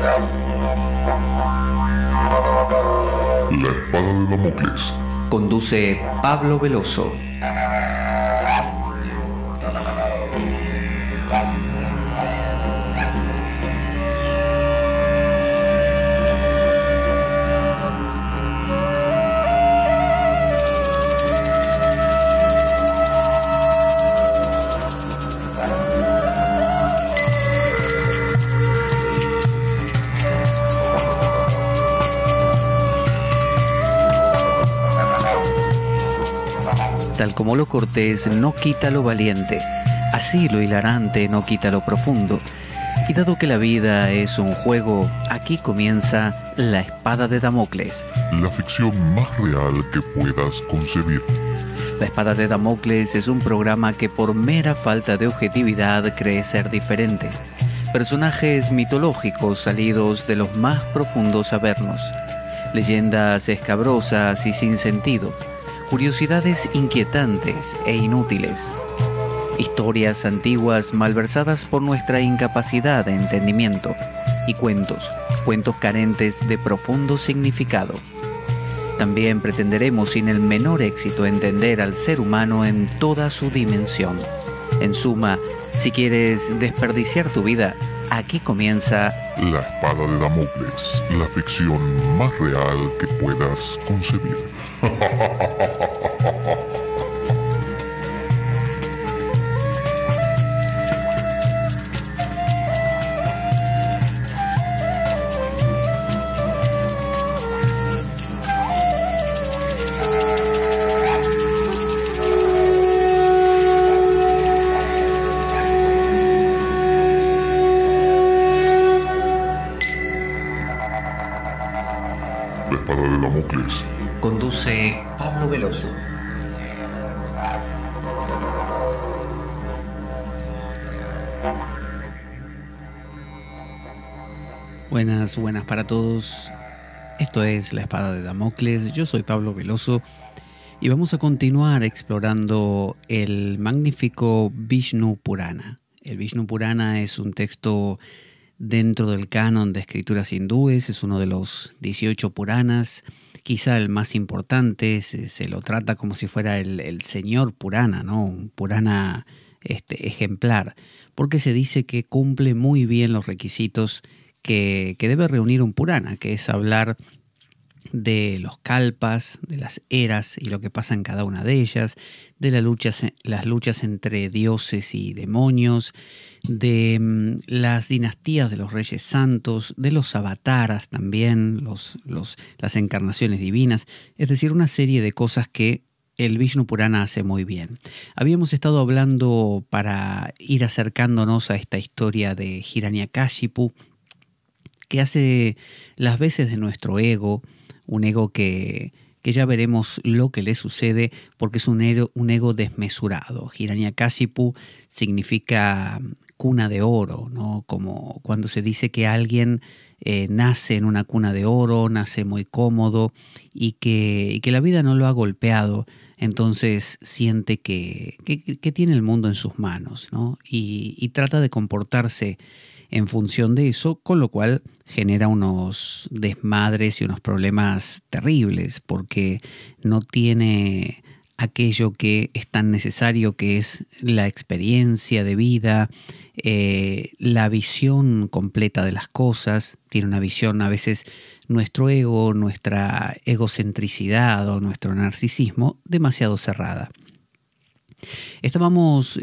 La espada de Damocles. Conduce Pablo Veloso. Tal como lo cortés no quita lo valiente, así lo hilarante no quita lo profundo. Y dado que la vida es un juego, aquí comienza La Espada de Damocles. La ficción más real que puedas concebir. La Espada de Damocles es un programa que por mera falta de objetividad cree ser diferente. Personajes mitológicos salidos de los más profundos avernos. Leyendas escabrosas y sin sentido. Curiosidades inquietantes e inútiles. Historias antiguas malversadas por nuestra incapacidad de entendimiento. Y cuentos carentes de profundo significado. También pretenderemos sin el menor éxito entender al ser humano en toda su dimensión. En suma, si quieres desperdiciar tu vida, aquí comienza La Espada de Damocles, la ficción más real que puedas concebir. La Espada de Damocles. Conduce Pablo Veloso. Buenas para todos. Esto es La Espada de Damocles. Yo soy Pablo Veloso y vamos a continuar explorando el magnífico Vishnu Purana. El Vishnu Purana es un texto dentro del canon de escrituras hindúes, es uno de los 18 Puranas, quizá el más importante. Se lo trata como si fuera el señor Purana, ¿no? Un Purana ejemplar, porque se dice que cumple muy bien los requisitos que debe reunir un Purana, que es hablar de los kalpas, de las eras y lo que pasa en cada una de ellas, de las luchas entre dioses y demonios, de las dinastías de los reyes santos, de los avataras también, las encarnaciones divinas, es decir, una serie de cosas que el Vishnu Purana hace muy bien. Habíamos estado hablando, para ir acercándonos a esta historia de Hiranyakashipu, que hace las veces de nuestro ego, un ego que ya veremos lo que le sucede, porque es un ego desmesurado. Hiranyakashipu significa cuna de oro, ¿no? Como cuando se dice que alguien nace en una cuna de oro, nace muy cómodo y que la vida no lo ha golpeado, entonces siente que tiene el mundo en sus manos, ¿no? Y trata de comportarse en función de eso, con lo cual genera unos desmadres y unos problemas terribles, porque no tiene aquello que es tan necesario, que es la experiencia de vida, la visión completa de las cosas. Tiene una visión, a veces nuestro ego, nuestra egocentricidad o nuestro narcisismo, demasiado cerrada. Estábamos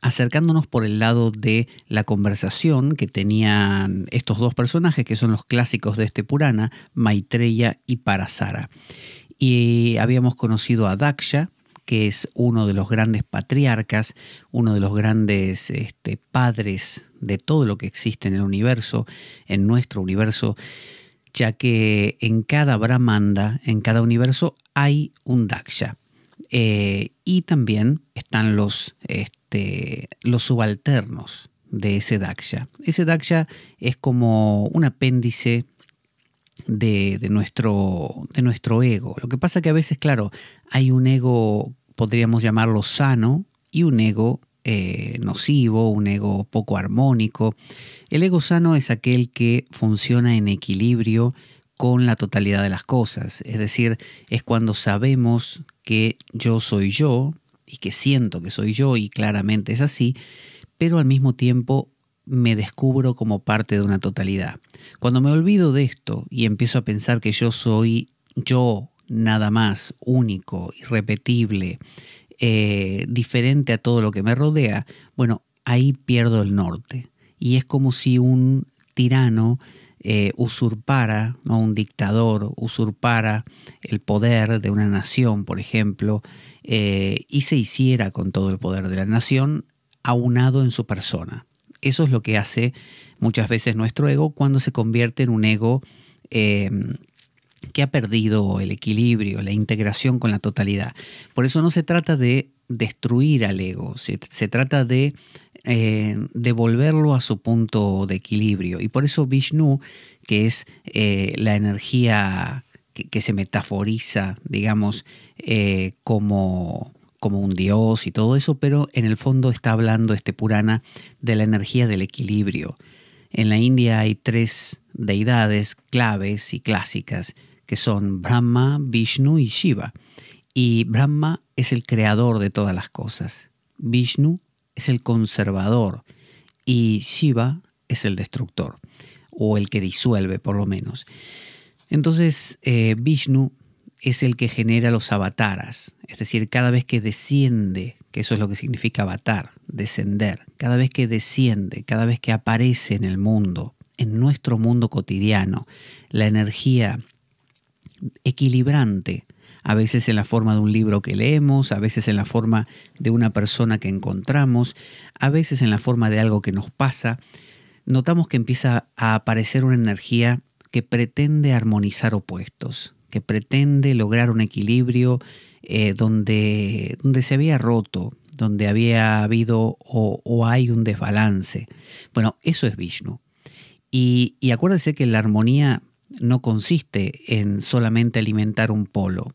acercándonos por el lado de la conversación que tenían estos dos personajes, que son los clásicos de este Purana, Maitreya y Parasara. Y habíamos conocido a Daksha, que es uno de los grandes patriarcas, uno de los grandes padres de todo lo que existe en el universo, en nuestro universo, ya que en cada Brahmanda, en cada universo, hay un Daksha. Y también están los subalternos de ese Daksha. Ese Daksha es como un apéndice de nuestro ego. Lo que pasa que a veces, claro, hay un ego, podríamos llamarlo sano, y un ego nocivo, un ego poco armónico. El ego sano es aquel que funciona en equilibrio con la totalidad de las cosas. Es decir, es cuando sabemos que yo soy yo y que siento que soy yo y claramente es así, pero al mismo tiempo me descubro como parte de una totalidad. Cuando me olvido de esto y empiezo a pensar que yo soy yo nada más, único, irrepetible, diferente a todo lo que me rodea, bueno, ahí pierdo el norte. Y es como si un tirano usurpara, ¿no? Un dictador usurpara el poder de una nación, por ejemplo, y se hiciera con todo el poder de la nación aunado en su persona. Eso es lo que hace muchas veces nuestro ego cuando se convierte en un ego que ha perdido el equilibrio, la integración con la totalidad. Por eso no se trata de destruir al ego, se trata de devolverlo a su punto de equilibrio. Y por eso Vishnu, que es la energía que se metaforiza, digamos, como un dios y todo eso, pero en el fondo está hablando este Purana de la energía del equilibrio. En la India hay 3 deidades claves y clásicas, que son Brahma, Vishnu y Shiva. Y Brahma es el creador de todas las cosas. Vishnu es el conservador y Shiva es el destructor, o el que disuelve por lo menos. Entonces Vishnu es el que genera los avataras, es decir, cada vez que desciende, que eso es lo que significa avatar, descender, cada vez que desciende, cada vez que aparece en el mundo, en nuestro mundo cotidiano, la energía equilibrante, a veces en la forma de un libro que leemos, a veces en la forma de una persona que encontramos, a veces en la forma de algo que nos pasa, notamos que empieza a aparecer una energía que pretende armonizar opuestos, que pretende lograr un equilibrio donde se había roto, donde había habido o hay un desbalance. Bueno, eso es Vishnu. Y acuérdense que la armonía no consiste en solamente alimentar un polo.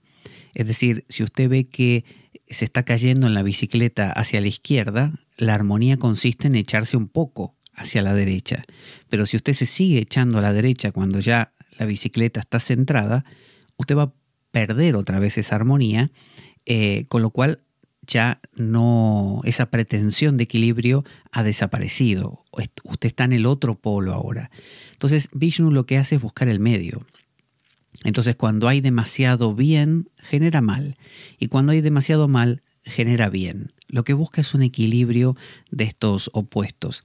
Es decir, si usted ve que se está cayendo en la bicicleta hacia la izquierda, la armonía consiste en echarse un poco hacia la derecha. Pero si usted se sigue echando a la derecha cuando ya la bicicleta está centrada, usted va a perder otra vez esa armonía, con lo cual ya no, esa pretensión de equilibrio ha desaparecido. Usted está en el otro polo ahora. Entonces Vishnu lo que hace es buscar el medio. Entonces cuando hay demasiado bien, genera mal. Y cuando hay demasiado mal, genera bien. Lo que busca es un equilibrio de estos opuestos.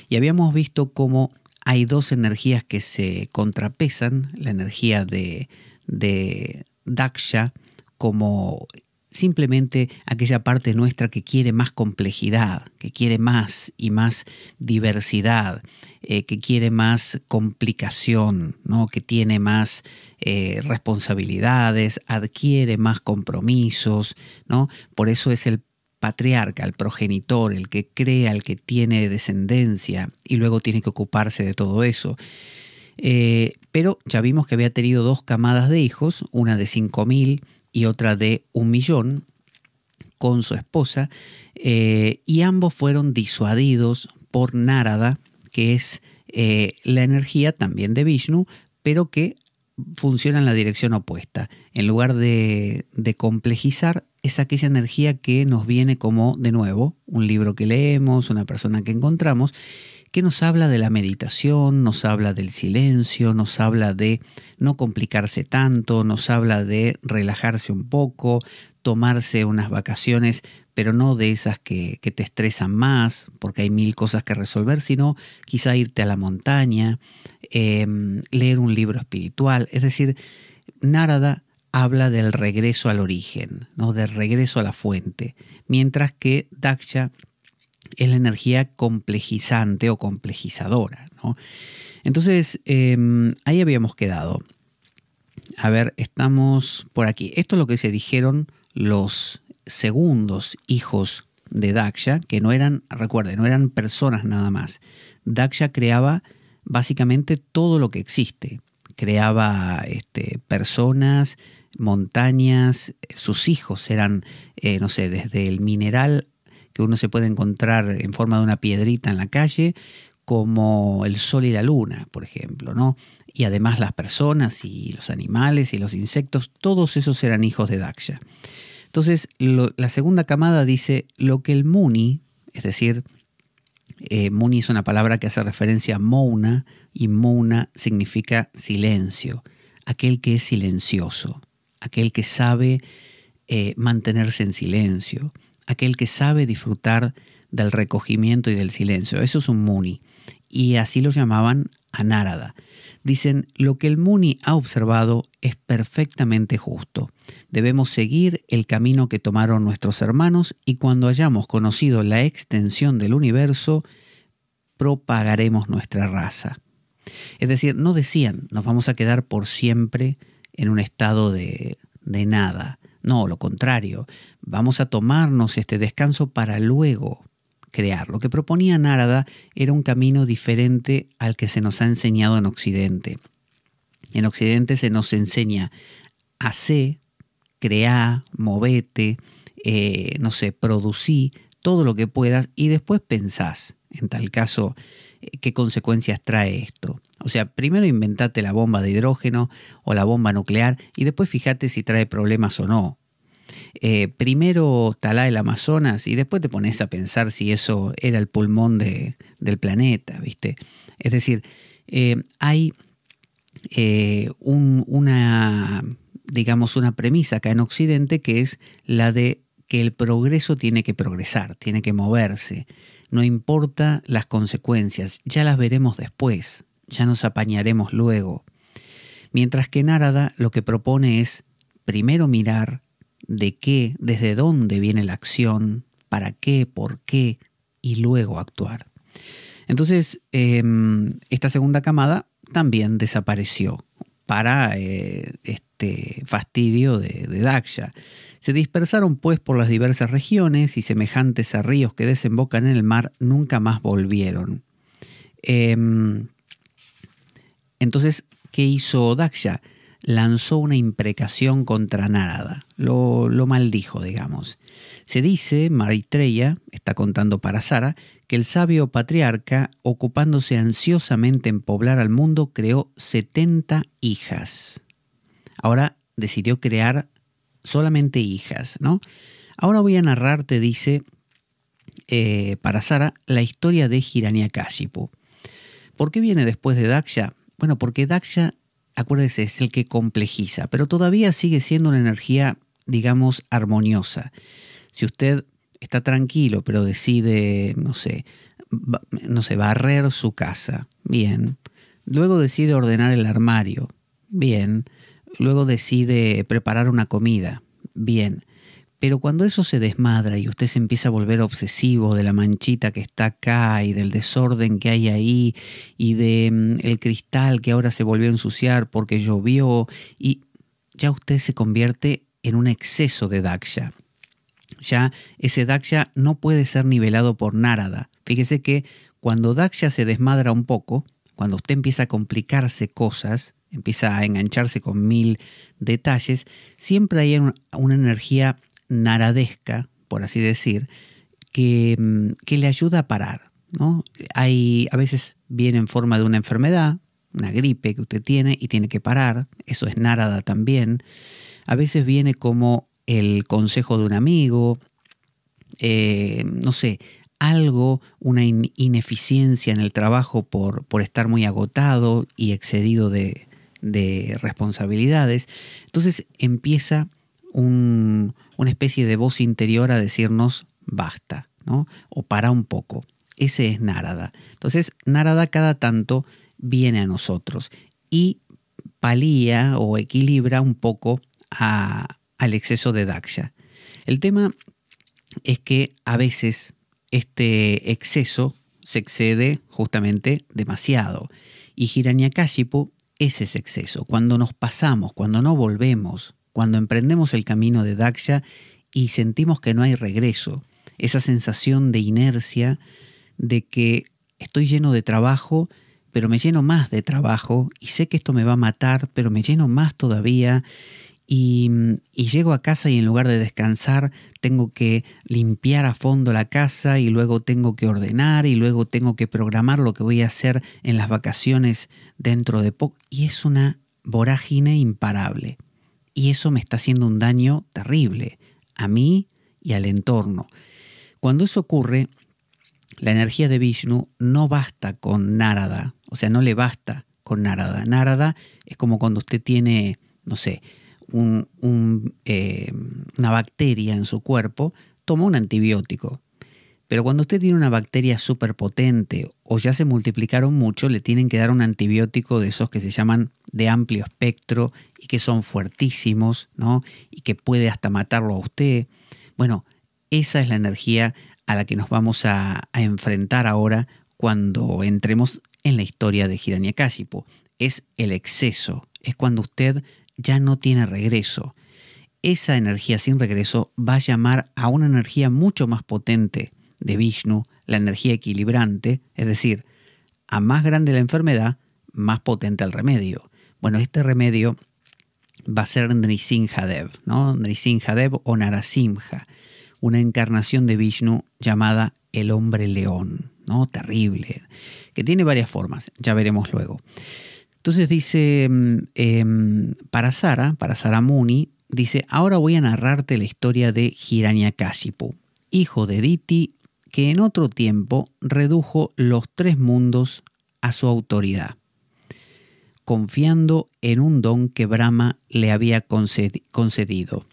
Y habíamos visto cómo hay 2 energías que se contrapesan. La energía de Daksha, como simplemente aquella parte nuestra que quiere más complejidad, que quiere más y más diversidad, que quiere más complicación, ¿no? Que tiene más responsabilidades, adquiere más compromisos, ¿no? Por eso es el patriarca, el progenitor, el que crea, el que tiene descendencia y luego tiene que ocuparse de todo eso. Pero ya vimos que había tenido 2 camadas de hijos, una de 5.000 y otra de 1.000.000 con su esposa, y ambos fueron disuadidos por Narada, que es la energía también de Vishnu, pero que funciona en la dirección opuesta. En lugar de complejizar, es aquella energía que nos viene como, de nuevo, un libro que leemos, una persona que encontramos, que nos habla de la meditación, nos habla del silencio, nos habla de no complicarse tanto, nos habla de relajarse un poco, tomarse unas vacaciones, pero no de esas que te estresan más, porque hay 1000 cosas que resolver, sino quizá irte a la montaña, leer un libro espiritual. Es decir, Narada habla del regreso al origen, ¿no? Del regreso a la fuente, mientras que Daksha es la energía complejizante o complejizadora, ¿no? Entonces, ahí habíamos quedado. A ver, estamos por aquí. Esto es lo que se dijeron los segundos hijos de Daksha, que no eran, recuerden, no eran personas nada más. Daksha creaba básicamente todo lo que existe. Creaba personas, montañas, sus hijos eran, no sé, desde el mineral que uno se puede encontrar en forma de una piedrita en la calle, como el sol y la luna, por ejemplo, ¿no? Y además las personas y los animales y los insectos, todos esos eran hijos de Daksha. Entonces, la segunda camada dice lo que el Muni, es decir, Muni es una palabra que hace referencia a Mouna, y Mouna significa silencio, aquel que es silencioso, aquel que sabe mantenerse en silencio, aquel que sabe disfrutar del recogimiento y del silencio. Eso es un Muni, y así lo llamaban a Nárada. Dicen, lo que el Muni ha observado es perfectamente justo. Debemos seguir el camino que tomaron nuestros hermanos y cuando hayamos conocido la extensión del universo, propagaremos nuestra raza. Es decir, no decían, nos vamos a quedar por siempre en un estado de nada. No, lo contrario, vamos a tomarnos este descanso para luego crear. Lo que proponía Nárada era un camino diferente al que se nos ha enseñado en Occidente. En Occidente se nos enseña hacer, crear, movete, no sé, producí todo lo que puedas y después pensás, en tal caso, qué consecuencias trae esto. O sea, primero inventate la bomba de hidrógeno o la bomba nuclear y después fíjate si trae problemas o no. Primero talá el Amazonas y después te pones a pensar si eso era el pulmón del planeta, ¿viste? Es decir, hay una premisa acá en Occidente que es la de que el progreso tiene que progresar, tiene que moverse. No importa las consecuencias, ya las veremos después, ya nos apañaremos luego. Mientras que Nárada lo que propone es primero mirar de qué, desde dónde viene la acción, para qué, por qué, y luego actuar. Entonces, esta segunda camada también desapareció para este fastidio de Daksha. Se dispersaron pues por las diversas regiones y semejantes a ríos que desembocan en el mar nunca más volvieron. Entonces, ¿qué hizo Daksha? Lanzó una imprecación contra Nárada, lo maldijo, digamos. Se dice, Maitreya está contando para Sara, que el sabio patriarca, ocupándose ansiosamente en poblar al mundo, creó 70 hijas. Ahora decidió crear solamente hijas, ¿no? Ahora voy a narrarte, dice para Sara, la historia de Hiranyakashipu. ¿Por qué viene después de Daksha? Bueno, porque Daksha, acuérdese, es el que complejiza, pero todavía sigue siendo una energía, digamos, armoniosa. Si usted está tranquilo, pero decide, no sé, barrer su casa, bien. Luego decide ordenar el armario, bien. Luego decide preparar una comida, bien. Pero cuando eso se desmadra y usted se empieza a volver obsesivo de la manchita que está acá y del desorden que hay ahí y del cristal que ahora se volvió a ensuciar porque llovió, y ya usted se convierte en un exceso de Daksha. Ya ese Daksha no puede ser nivelado por Nárada. Fíjese que cuando Daksha se desmadra un poco, cuando usted empieza a complicarse cosas, empieza a engancharse con 1000 detalles, siempre hay una energía naradesca, por así decir, que le ayuda a parar, ¿no? A veces viene en forma de una enfermedad, una gripe que usted tiene y tiene que parar, eso es Nárada también. A veces viene como el consejo de un amigo, no sé, algo, una ineficiencia en el trabajo por estar muy agotado y excedido de responsabilidades. Entonces empieza una especie de voz interior a decirnos basta, ¿no? O para un poco. Ese es Nárada. Entonces Nárada cada tanto viene a nosotros y palía o equilibra un poco al exceso de Daksha. El tema es que a veces este exceso se excede justamente demasiado y Hiranyakashipu es ese exceso. Cuando nos pasamos, cuando no volvemos, cuando emprendemos el camino de Daksha y sentimos que no hay regreso, esa sensación de inercia, de que estoy lleno de trabajo, pero me lleno más de trabajo y sé que esto me va a matar, pero me lleno más todavía y llego a casa y en lugar de descansar tengo que limpiar a fondo la casa y luego tengo que ordenar y luego tengo que programar lo que voy a hacer en las vacaciones dentro de poco. Y es una vorágine imparable. Y eso me está haciendo un daño terrible a mí y al entorno. Cuando eso ocurre, la energía de Vishnu no basta con Narada, o sea, no le basta con Narada. Narada es como cuando usted tiene, no sé, una bacteria en su cuerpo, toma un antibiótico. Pero cuando usted tiene una bacteria súper potente o ya se multiplicaron mucho, le tienen que dar un antibiótico de esos que se llaman de amplio espectro y que son fuertísimos, ¿no? Y que puede hasta matarlo a usted. Bueno, esa es la energía a la que nos vamos a enfrentar ahora cuando entremos en la historia de Hiranyakashipu. Es el exceso, es cuando usted ya no tiene regreso. Esa energía sin regreso va a llamar a una energía mucho más potente de Vishnu, la energía equilibrante, es decir, a más grande la enfermedad, más potente el remedio. Bueno, este remedio va a ser Nrisimhadev, ¿no? Nrisimhadev o Narasimha, una encarnación de Vishnu llamada el hombre león, ¿no? Terrible, que tiene varias formas, ya veremos luego. Entonces dice Parasara Muni, dice, ahora voy a narrarte la historia de Hiranyakashipu, hijo de Diti, que en otro tiempo redujo los 3 mundos a su autoridad, confiando en un don que Brahma le había concedido.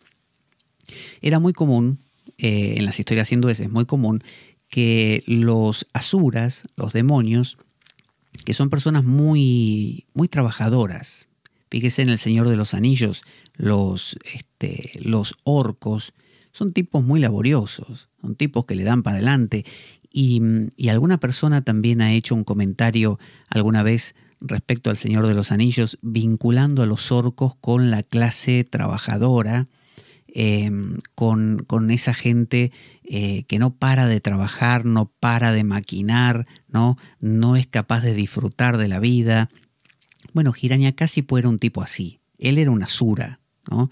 Era muy común, en las historias hindúes es muy común, que los asuras, los demonios, que son personas muy, muy trabajadoras. Fíjese en El Señor de los Anillos, los orcos son tipos muy laboriosos, son tipos que le dan para adelante. Y alguna persona también ha hecho un comentario alguna vez respecto al Señor de los Anillos, vinculando a los orcos con la clase trabajadora, con esa gente que no para de trabajar, no para de maquinar, no es capaz de disfrutar de la vida. Bueno, Hiranyakashipu era un tipo así. Él era un asura, ¿no?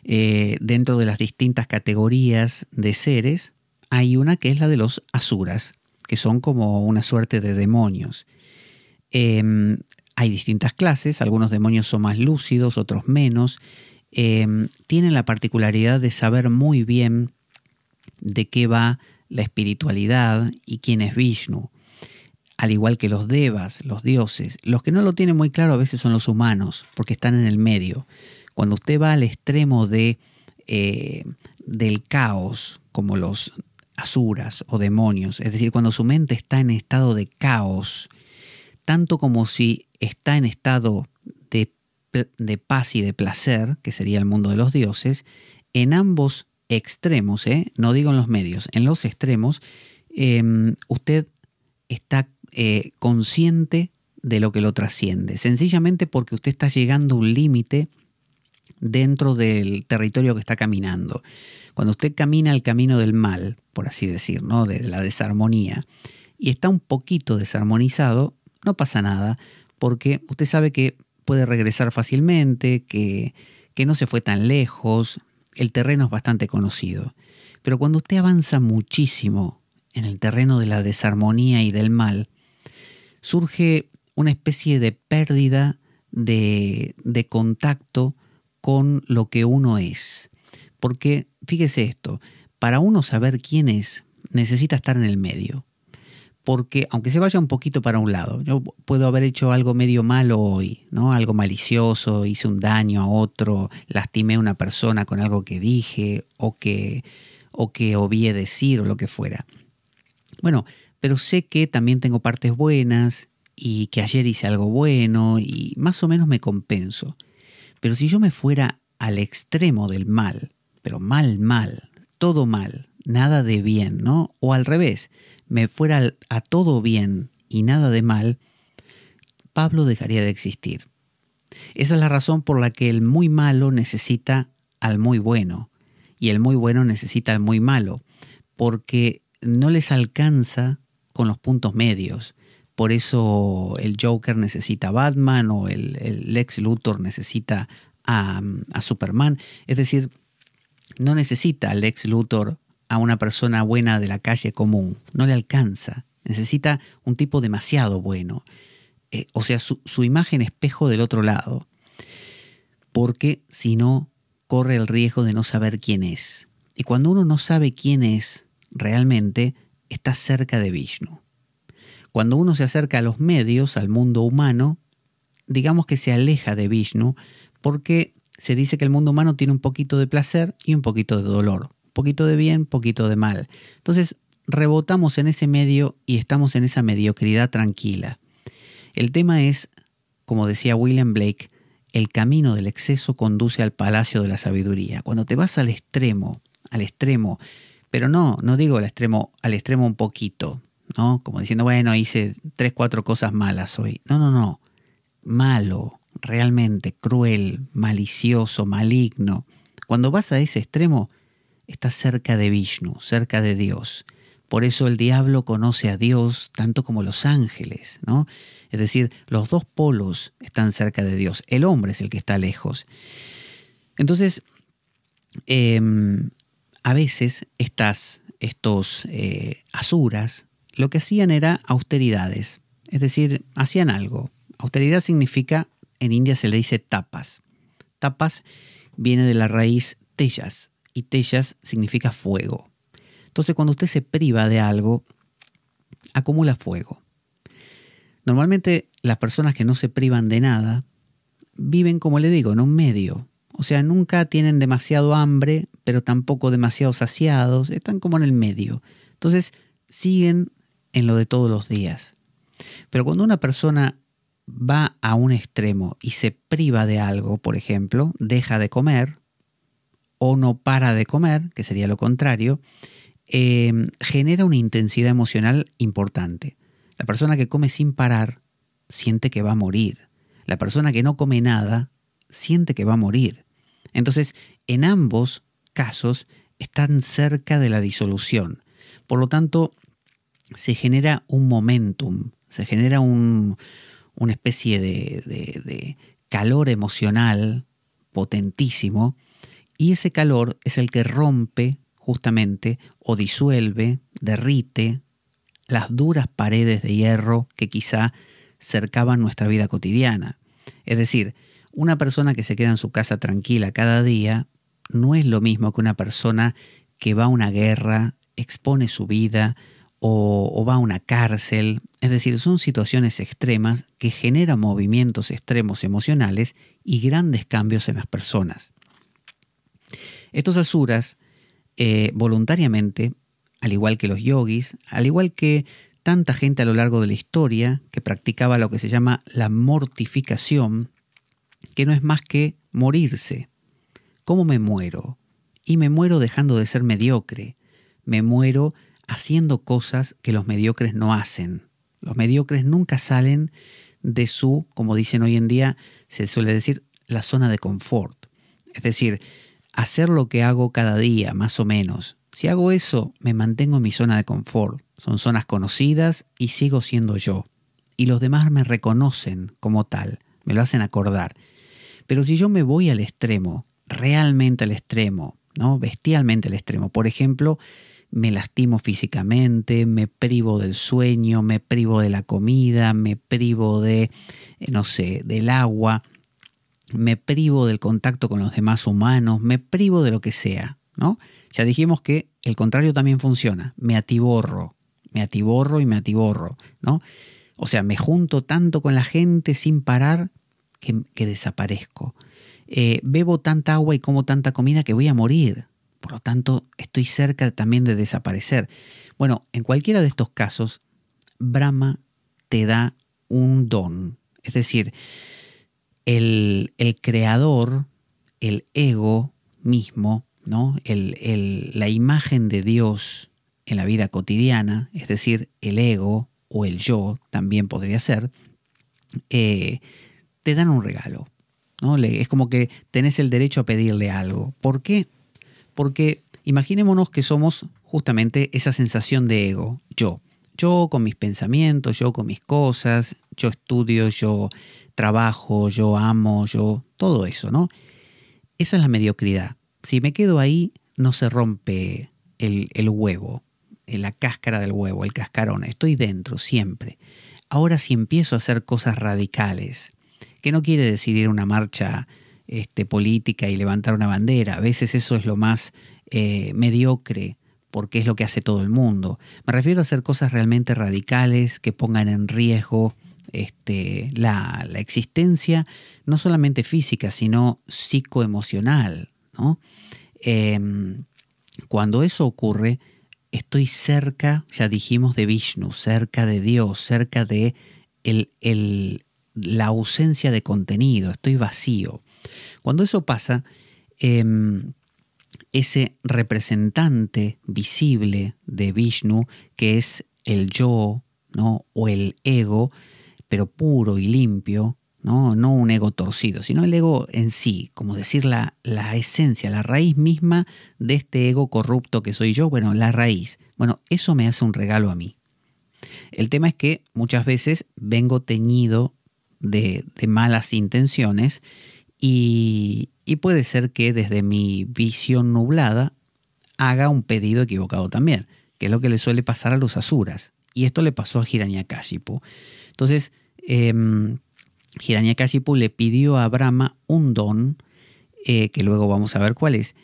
Dentro de las distintas categorías de seres, hay una que es la de los asuras, que son como una suerte de demonios. Hay distintas clases, algunos demonios son más lúcidos, otros menos. Tienen la particularidad de saber muy bien de qué va la espiritualidad y quién es Vishnu. Al igual que los devas, los dioses. Los que no lo tienen muy claro a veces son los humanos, porque están en el medio. Cuando usted va al extremo del caos, como los asuras o demonios, es decir, cuando su mente está en estado de caos, tanto como si está en estado de paz y de placer, que sería el mundo de los dioses, en ambos extremos, no digo en los medios, en los extremos, usted está consciente de lo que lo trasciende, sencillamente porque usted está llegando a un límite dentro del territorio que está caminando. Cuando usted camina el camino del mal, por así decir, ¿no? De la desarmonía, y está un poquito desarmonizado, no pasa nada, porque usted sabe que puede regresar fácilmente, que no se fue tan lejos, el terreno es bastante conocido. Pero cuando usted avanza muchísimo en el terreno de la desarmonía y del mal, surge una especie de pérdida de contacto con lo que uno es. Porque, fíjese esto, para uno saber quién es, necesita estar en el medio. Porque aunque se vaya un poquito para un lado, yo puedo haber hecho algo medio malo hoy, ¿no? Algo malicioso, hice un daño a otro, lastimé a una persona con algo que dije o que obvié decir o lo que fuera. Bueno, pero sé que también tengo partes buenas y que ayer hice algo bueno y más o menos me compenso. Pero si yo me fuera al extremo del mal, pero mal, todo mal, nada de bien, ¿no? O al revés, me fuera a todo bien y nada de mal, Pablo dejaría de existir. Esa es la razón por la que el muy malo necesita al muy bueno y el muy bueno necesita al muy malo, porque no les alcanza con los puntos medios. Por eso el Joker necesita a Batman o el Lex Luthor necesita a Superman. Es decir, no necesita Lex Luthor a una persona buena de la calle común. No le alcanza. Necesita un tipo demasiado bueno. O sea, su imagen espejo del otro lado. Porque si no, corre el riesgo de no saber quién es. Y cuando uno no sabe quién es realmente, está cerca de Vishnu. Cuando uno se acerca a los medios, al mundo humano, digamos que se aleja de Vishnu, porque se dice que el mundo humano tiene un poquito de placer y un poquito de dolor. Un poquito de bien, un poquito de mal. Entonces, rebotamos en ese medio y estamos en esa mediocridad tranquila. El tema es, como decía William Blake, el camino del exceso conduce al palacio de la sabiduría. Cuando te vas al extremo, pero no digo al extremo un poquito, ¿no? Como diciendo, bueno, hice 3, 4 cosas malas hoy. No. Malo, realmente cruel, malicioso, maligno. Cuando vas a ese extremo, estás cerca de Vishnu, cerca de Dios. Por eso el diablo conoce a Dios tanto como los ángeles, ¿no? Es decir, los dos polos están cerca de Dios. El hombre es el que está lejos. Entonces, a veces estos asuras lo que hacían era austeridades. Es decir, hacían algo. Austeridad significa, en India se le dice tapas. Tapas viene de la raíz tejas, y tejas significa fuego. Entonces, cuando usted se priva de algo, acumula fuego. Normalmente, las personas que no se privan de nada viven, como le digo, en un medio. O sea, nunca tienen demasiado hambre, pero tampoco demasiado saciados. Están como en el medio. Entonces, siguen en lo de todos los días. Pero cuando una persona va a un extremo y se priva de algo, por ejemplo, deja de comer o no para de comer, que sería lo contrario, genera una intensidad emocional importante. La persona que come sin parar siente que va a morir. La persona que no come nada siente que va a morir. Entonces, en ambos casos están cerca de la disolución. Por lo tanto, se genera un momentum, se genera una especie de calor emocional potentísimo, y ese calor es el que rompe justamente o disuelve, derrite las duras paredes de hierro que quizá cercaban nuestra vida cotidiana. Es decir, una persona que se queda en su casa tranquila cada día no es lo mismo que una persona que va a una guerra, expone su vida o va a una cárcel. Es decir, son situaciones extremas que generan movimientos extremos emocionales y grandes cambios en las personas. Estos asuras, voluntariamente, al igual que los yogis, al igual que tanta gente a lo largo de la historia que practicaba lo que se llama la mortificación, que no es más que morirse. ¿Cómo me muero? Y me muero dejando de ser mediocre. Me muero haciendo cosas que los mediocres no hacen. Los mediocres nunca salen de su, como dicen hoy en día, se suele decir, la zona de confort. Es decir, hacer lo que hago cada día, más o menos. Si hago eso, me mantengo en mi zona de confort. Son zonas conocidas y sigo siendo yo. Y los demás me reconocen como tal, me lo hacen acordar. Pero si yo me voy al extremo, realmente al extremo, ¿no? Bestialmente al extremo, por ejemplo, me lastimo físicamente, me privo del sueño, me privo de la comida, me privo de, del agua, me privo del contacto con los demás humanos, me privo de lo que sea, ¿no? Ya dijimos que el contrario también funciona. Me atiborro, ¿no? O sea, me junto tanto con la gente sin parar que desaparezco. Bebo tanta agua y como tanta comida que voy a morir. Por lo tanto, estoy cerca también de desaparecer. Bueno, en cualquiera de estos casos, Brahma te da un don. Es decir, el creador, el ego mismo, ¿no? La imagen de Dios en la vida cotidiana, es decir, el ego o el yo, también podría ser, te dan un regalo, ¿no? Es como que tenés el derecho a pedirle algo. ¿Por qué? Porque imaginémonos que somos justamente esa sensación de ego, yo. Yo con mis pensamientos, yo con mis cosas, yo estudio, yo trabajo, yo amo, yo, todo eso, ¿no? esa es la mediocridad. Si me quedo ahí, no se rompe el huevo, la cáscara del huevo, el cascarón. Estoy dentro siempre. Ahora si empiezo a hacer cosas radicales, que no quiere decir ir a una marcha política y levantar una bandera. A veces eso es lo más mediocre, porque es lo que hace todo el mundo. Me refiero a hacer cosas realmente radicales que pongan en riesgo la existencia, no solamente física, sino psicoemocional, ¿no? Cuando eso ocurre, estoy cerca, ya dijimos, de Vishnu, cerca de Dios, cerca de la ausencia de contenido, estoy vacío. Cuando eso pasa, ese representante visible de Vishnu, que es el yo, ¿no? O el ego, pero puro y limpio, ¿no? No un ego torcido, sino el ego en sí, como decir la esencia, la raíz misma de este ego corrupto que soy yo, bueno, la raíz. Bueno, eso me hace un regalo a mí. El tema es que muchas veces vengo teñido de malas intenciones y puede ser que desde mi visión nublada haga un pedido equivocado también, que es lo que le suele pasar a los asuras. Y esto le pasó a Hiranyakashipu. Entonces, Hiranyakashipu le pidió a Brahma un don, que luego vamos a ver cuál es,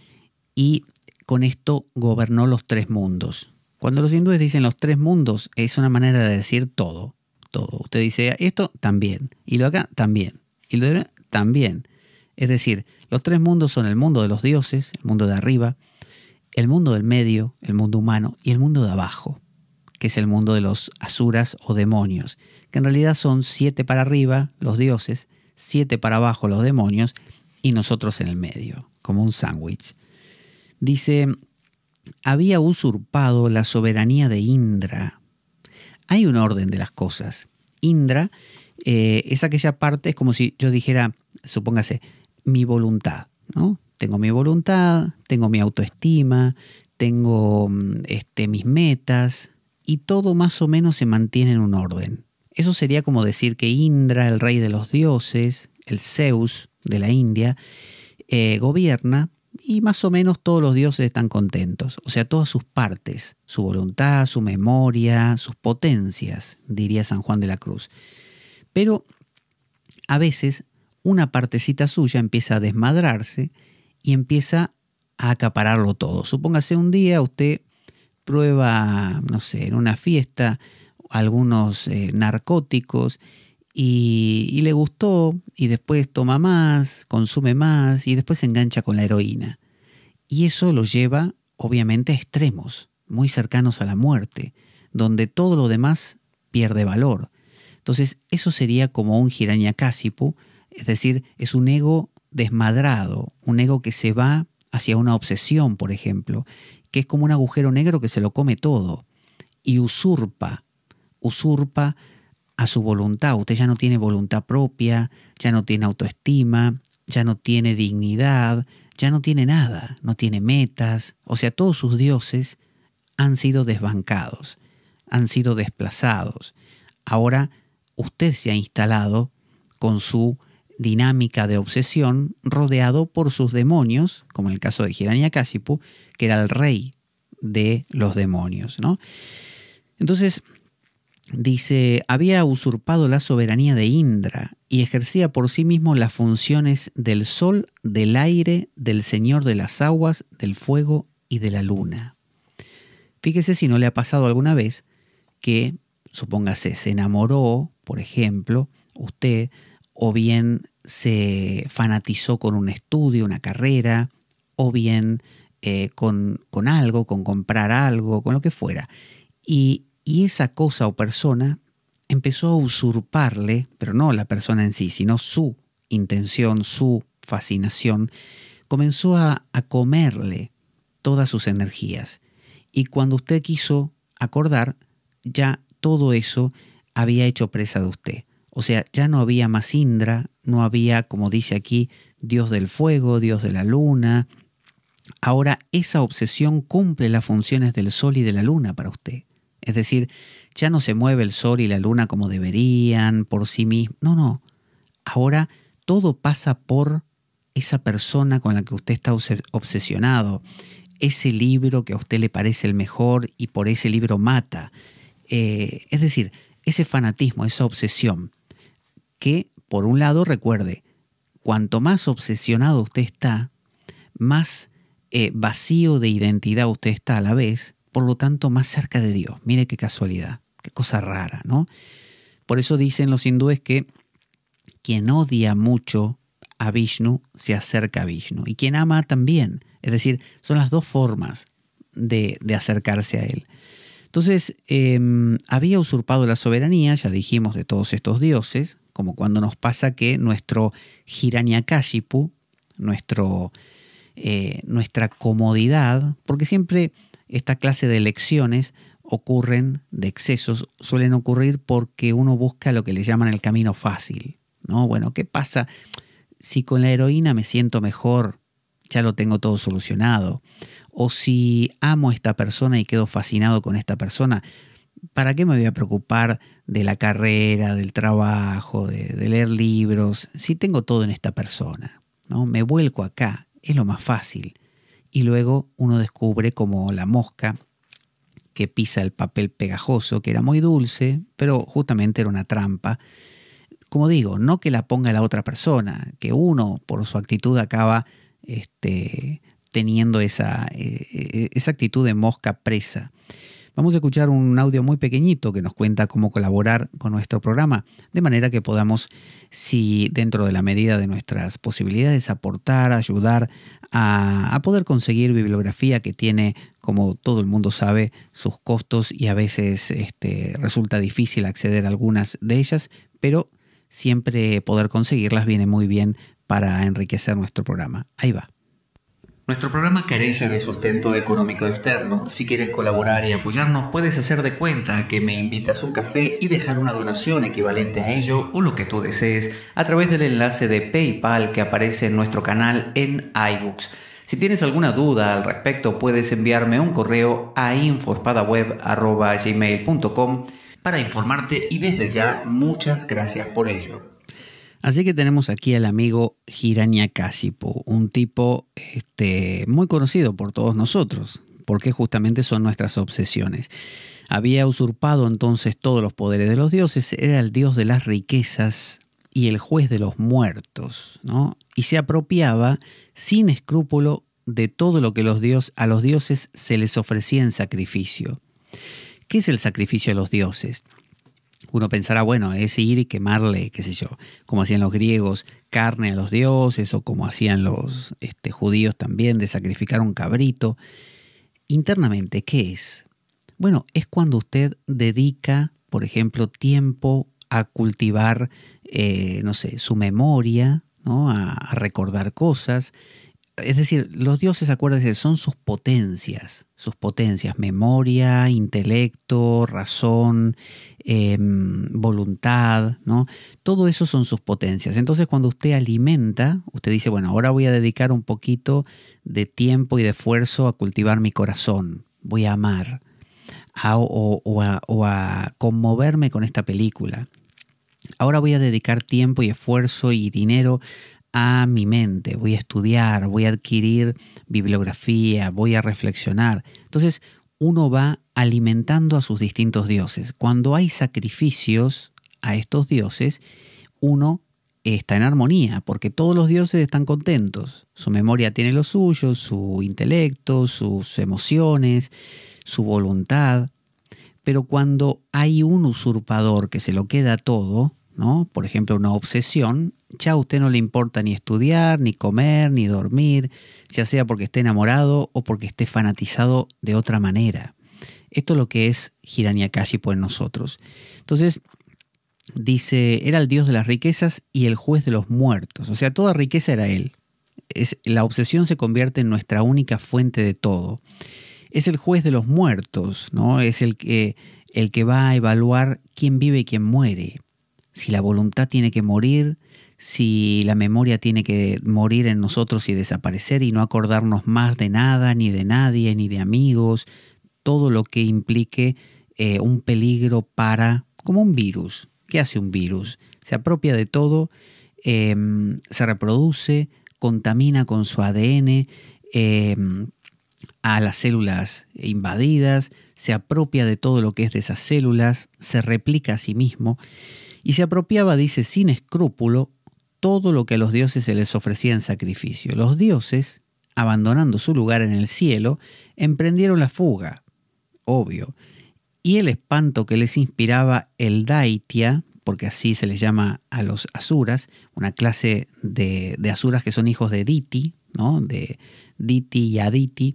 y con esto gobernó los 3 mundos. Cuando los hindúes dicen los 3 mundos, es una manera de decir todo. Todo. Usted dice esto también, y lo de acá también, y lo de acá también. Es decir, los 3 mundos son el mundo de los dioses, el mundo de arriba, el mundo del medio, el mundo humano, y el mundo de abajo, que es el mundo de los asuras o demonios, que en realidad son 7 para arriba, los dioses, 7 para abajo, los demonios, y nosotros en el medio, como un sándwich. Dice, había usurpado la soberanía de Indra. Hay un orden de las cosas. Indra es aquella parte, es como si yo dijera, supóngase, mi voluntad, ¿no? Tengo mi voluntad, tengo mi autoestima, tengo mis metas, y todo más o menos se mantiene en un orden. Eso sería como decir que Indra, el rey de los dioses, el Zeus de la India, gobierna y más o menos todos los dioses están contentos. O sea, todas sus partes, su voluntad, su memoria, sus potencias, diría San Juan de la Cruz. Pero a veces una partecita suya empieza a desmadrarse y empieza a acapararlo todo. Supóngase un día usted prueba, no sé, en una fiesta algunos narcóticos y le gustó y después toma más, consume más y después se engancha con la heroína. Y eso lo lleva obviamente a extremos, muy cercanos a la muerte, donde todo lo demás pierde valor. Entonces eso sería como un Hiranyakashipu, es decir, es un ego desmadrado, un ego que se va hacia una obsesión, por ejemplo, que es como un agujero negro que se lo come todo y usurpa a su voluntad. Usted ya no tiene voluntad propia, ya no tiene autoestima, ya no tiene dignidad, ya no tiene nada, no tiene metas. O sea, todos sus dioses han sido desbancados, han sido desplazados. Ahora usted se ha instalado con su dinámica de obsesión rodeado por sus demonios, como en el caso de Hiranyakashipu, que era el rey de los demonios, ¿no? Entonces, dice, había usurpado la soberanía de Indra y ejercía por sí mismo las funciones del sol, del aire, del señor de las aguas, del fuego y de la luna. Fíjese si no le ha pasado alguna vez que, supóngase, se enamoró, por ejemplo, usted, o bien se fanatizó con un estudio, una carrera, o bien con algo, con comprar algo, con lo que fuera. Y esa cosa o persona empezó a usurparle, pero no la persona en sí, sino su intención, su fascinación, comenzó a comerle todas sus energías. Y cuando usted quiso acordar, ya todo eso había hecho presa de usted. O sea, ya no había más Indra, no había, como dice aquí, Dios del fuego, Dios de la luna. Ahora esa obsesión cumple las funciones del sol y de la luna para usted. Es decir, ya no se mueve el sol y la luna como deberían, por sí mismos. No. Ahora todo pasa por esa persona con la que usted está obsesionado, ese libro que a usted le parece el mejor y por ese libro mata. Es decir, ese fanatismo, esa obsesión, que por un lado, recuerde, cuanto más obsesionado usted está, más vacío de identidad usted está a la vez, por lo tanto más cerca de Dios. Mire qué casualidad, qué cosa rara, ¿no? Por eso dicen los hindúes que quien odia mucho a Vishnu se acerca a Vishnu, y quien ama también. Es decir, son las dos formas de acercarse a él. Entonces, había usurpado la soberanía, ya dijimos, de todos estos dioses, como cuando nos pasa que nuestro Hiranyakashipu, nuestra comodidad, porque siempre esta clase de elecciones ocurren, de excesos, suelen ocurrir porque uno busca lo que le llaman el camino fácil, ¿no? Bueno, ¿qué pasa si con la heroína me siento mejor? Ya lo tengo todo solucionado. O si amo a esta persona y quedo fascinado con esta persona, ¿para qué me voy a preocupar de la carrera, del trabajo, de leer libros, si tengo todo en esta persona, ¿no? Me vuelco acá, es lo más fácil. Y luego uno descubre como la mosca que pisa el papel pegajoso, que era muy dulce, pero justamente era una trampa. Como digo, no que la ponga la otra persona, que uno por su actitud acaba teniendo esa actitud de mosca presa. Vamos a escuchar un audio muy pequeñito que nos cuenta cómo colaborar con nuestro programa, de manera que podamos, si dentro de la medida de nuestras posibilidades, aportar, ayudar a poder conseguir bibliografía que tiene, como todo el mundo sabe, sus costos y a veces resulta difícil acceder a algunas de ellas, pero siempre poder conseguirlas viene muy bien para enriquecer nuestro programa. Ahí va. Nuestro programa carece de sustento económico externo. Si quieres colaborar y apoyarnos, puedes hacer de cuenta que me invitas un café y dejar una donación equivalente a ello o lo que tú desees a través del enlace de PayPal que aparece en nuestro canal en iBooks. Si tienes alguna duda al respecto, puedes enviarme un correo a info@gmail.com para informarte y desde ya muchas gracias por ello. Así que tenemos aquí al amigo Hiranyakashipu, un tipo muy conocido por todos nosotros, porque justamente son nuestras obsesiones. Había usurpado entonces todos los poderes de los dioses, era el dios de las riquezas y el juez de los muertos, ¿no? Y se apropiaba sin escrúpulo de todo lo que a los dioses se les ofrecía en sacrificio. ¿Qué es el sacrificio a los dioses? Uno pensará, bueno, es ir y quemarle, qué sé yo, como hacían los griegos, carne a los dioses, o como hacían los judíos también, de sacrificar un cabrito. Internamente, ¿qué es? Bueno, es cuando usted dedica, por ejemplo, tiempo a cultivar, su memoria, ¿no? A recordar cosas. Es decir, los dioses, acuérdense, son sus potencias, memoria, intelecto, razón, voluntad, ¿no? Todo eso son sus potencias. Entonces, cuando usted alimenta, usted dice, bueno, ahora voy a dedicar un poquito de tiempo y de esfuerzo a cultivar mi corazón, voy a amar, o a conmoverme con esta película. Ahora voy a dedicar tiempo y esfuerzo y dinero a mi mente, voy a estudiar, voy a adquirir bibliografía, voy a reflexionar. Entonces uno va alimentando a sus distintos dioses. Cuando hay sacrificios a estos dioses, uno está en armonía, porque todos los dioses están contentos. Su memoria tiene lo suyo, su intelecto, sus emociones, su voluntad. Pero cuando hay un usurpador que se lo queda todo, ¿no? Por ejemplo, una obsesión, ya a usted no le importa ni estudiar, ni comer, ni dormir, ya sea porque esté enamorado o porque esté fanatizado de otra manera. Esto es lo que es Hiranyakashipu en nosotros. Entonces, dice, era el dios de las riquezas y el juez de los muertos. O sea, toda riqueza era él. La obsesión se convierte en nuestra única fuente de todo. Es el juez de los muertos, ¿no? Es el que va a evaluar quién vive y quién muere. Si la voluntad tiene que morir, si la memoria tiene que morir en nosotros y desaparecer y no acordarnos más de nada, ni de nadie, ni de amigos, todo lo que implique un peligro como un virus. ¿Qué hace un virus? Se apropia de todo, se reproduce, contamina con su ADN a las células invadidas, se apropia de todo lo que es de esas células, se replica a sí mismo y se apropiaba, dice, sin escrúpulo, todo lo que a los dioses se les ofrecía en sacrificio. Los dioses, abandonando su lugar en el cielo, emprendieron la fuga, obvio, y el espanto que les inspiraba el Daitya, porque así se les llama a los asuras, una clase de asuras que son hijos de Diti, ¿no? De Diti y Aditi,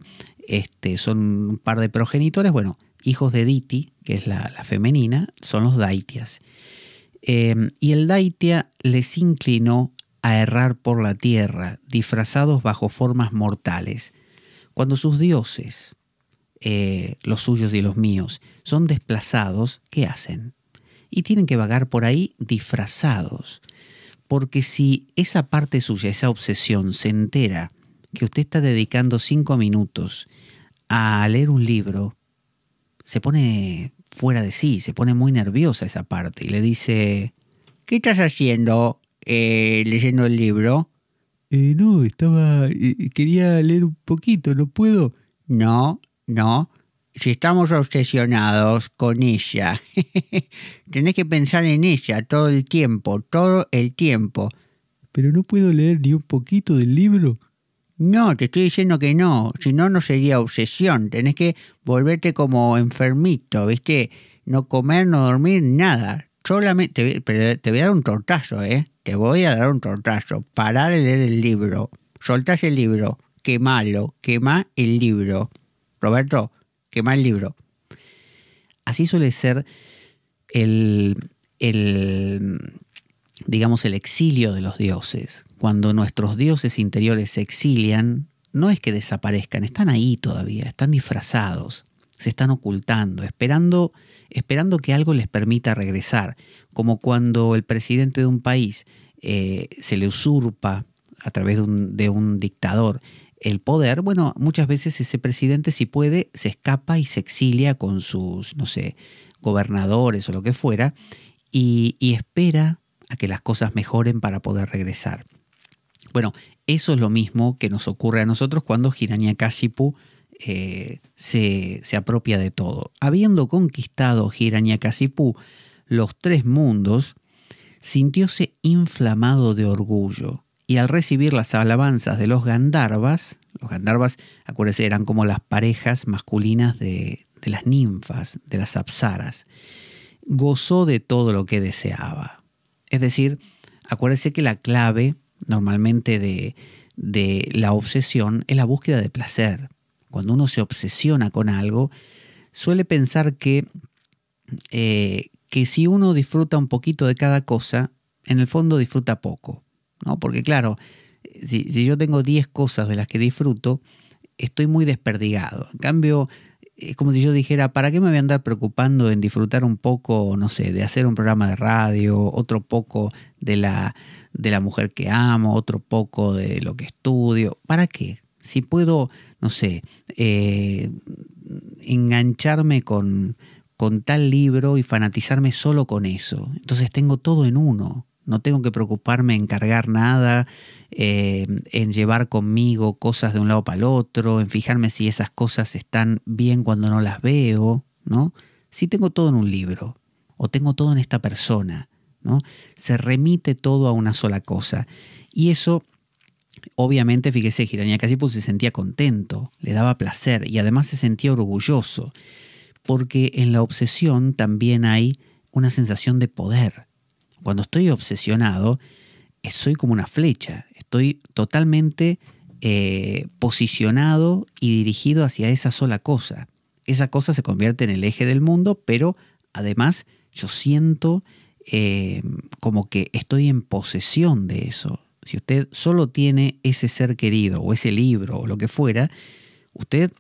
son un par de progenitores, bueno, hijos de Diti, que es la femenina, son los Daityas. Y el Daitya les inclinó a errar por la tierra, disfrazados bajo formas mortales. Cuando sus dioses, los suyos y los míos, son desplazados, ¿qué hacen? Y tienen que vagar por ahí disfrazados. Porque si esa parte suya, esa obsesión, se entera que usted está dedicando 5 minutos a leer un libro, se pone fuera de sí, se pone muy nerviosa esa parte y le dice: ¿qué estás haciendo leyendo el libro? No, quería leer un poquito, ¿no puedo? No, si estamos obsesionados con ella, tenés que pensar en ella todo el tiempo. ¿Pero no puedo leer ni un poquito del libro? No, te estoy diciendo que no, si no, no sería obsesión. Tenés que volverte como enfermito, ¿viste? No comer, no dormir, nada. Solamente, pero te voy a dar un tortazo, Te voy a dar un tortazo. Pará de leer el libro. Soltás el libro. Quemalo. Quemá el libro. Roberto, quemá el libro. Así suele ser digamos, el exilio de los dioses. Cuando nuestros dioses interiores se exilian, no es que desaparezcan, están ahí todavía, están disfrazados, se están ocultando, esperando que algo les permita regresar. Como cuando el presidente de un país se le usurpa a través de un dictador el poder, bueno, muchas veces ese presidente, si puede, se escapa y se exilia con sus, no sé, gobernadores o lo que fuera, y espera a que las cosas mejoren para poder regresar. Bueno, eso es lo mismo que nos ocurre a nosotros cuando Hiranyakashipu se apropia de todo. Habiendo conquistado Hiranyakashipu los 3 mundos, sintióse inflamado de orgullo y al recibir las alabanzas de los Gandharvas, acuérdense, eran como las parejas masculinas de las ninfas, de las apsaras, gozó de todo lo que deseaba. Es decir, acuérdese que la clave normalmente de la obsesión es la búsqueda de placer. Cuando uno se obsesiona con algo, suele pensar que si uno disfruta un poquito de cada cosa, en el fondo disfruta poco, ¿no? Porque claro, si yo tengo 10 cosas de las que disfruto, estoy muy desperdigado. En cambio, es como si yo dijera, ¿para qué me voy a andar preocupando en disfrutar un poco, no sé, de hacer un programa de radio, otro poco de la mujer que amo, otro poco de lo que estudio? ¿Para qué? Si puedo, no sé, engancharme con tal libro y fanatizarme solo con eso. Entonces tengo todo en uno. No tengo que preocuparme en cargar nada, en llevar conmigo cosas de un lado para el otro, en fijarme si esas cosas están bien cuando no las veo, ¿no? Si tengo todo en un libro o tengo todo en esta persona, ¿no? Se remite todo a una sola cosa. Y eso, obviamente, fíjese, Hiranyakashipu se sentía contento, le daba placer y además se sentía orgulloso, porque en la obsesión también hay una sensación de poder. Cuando estoy obsesionado, soy como una flecha, estoy totalmente posicionado y dirigido hacia esa sola cosa. Esa cosa se convierte en el eje del mundo, pero además yo siento como que estoy en posesión de eso. Si usted solo tiene ese ser querido o ese libro o lo que fuera, usted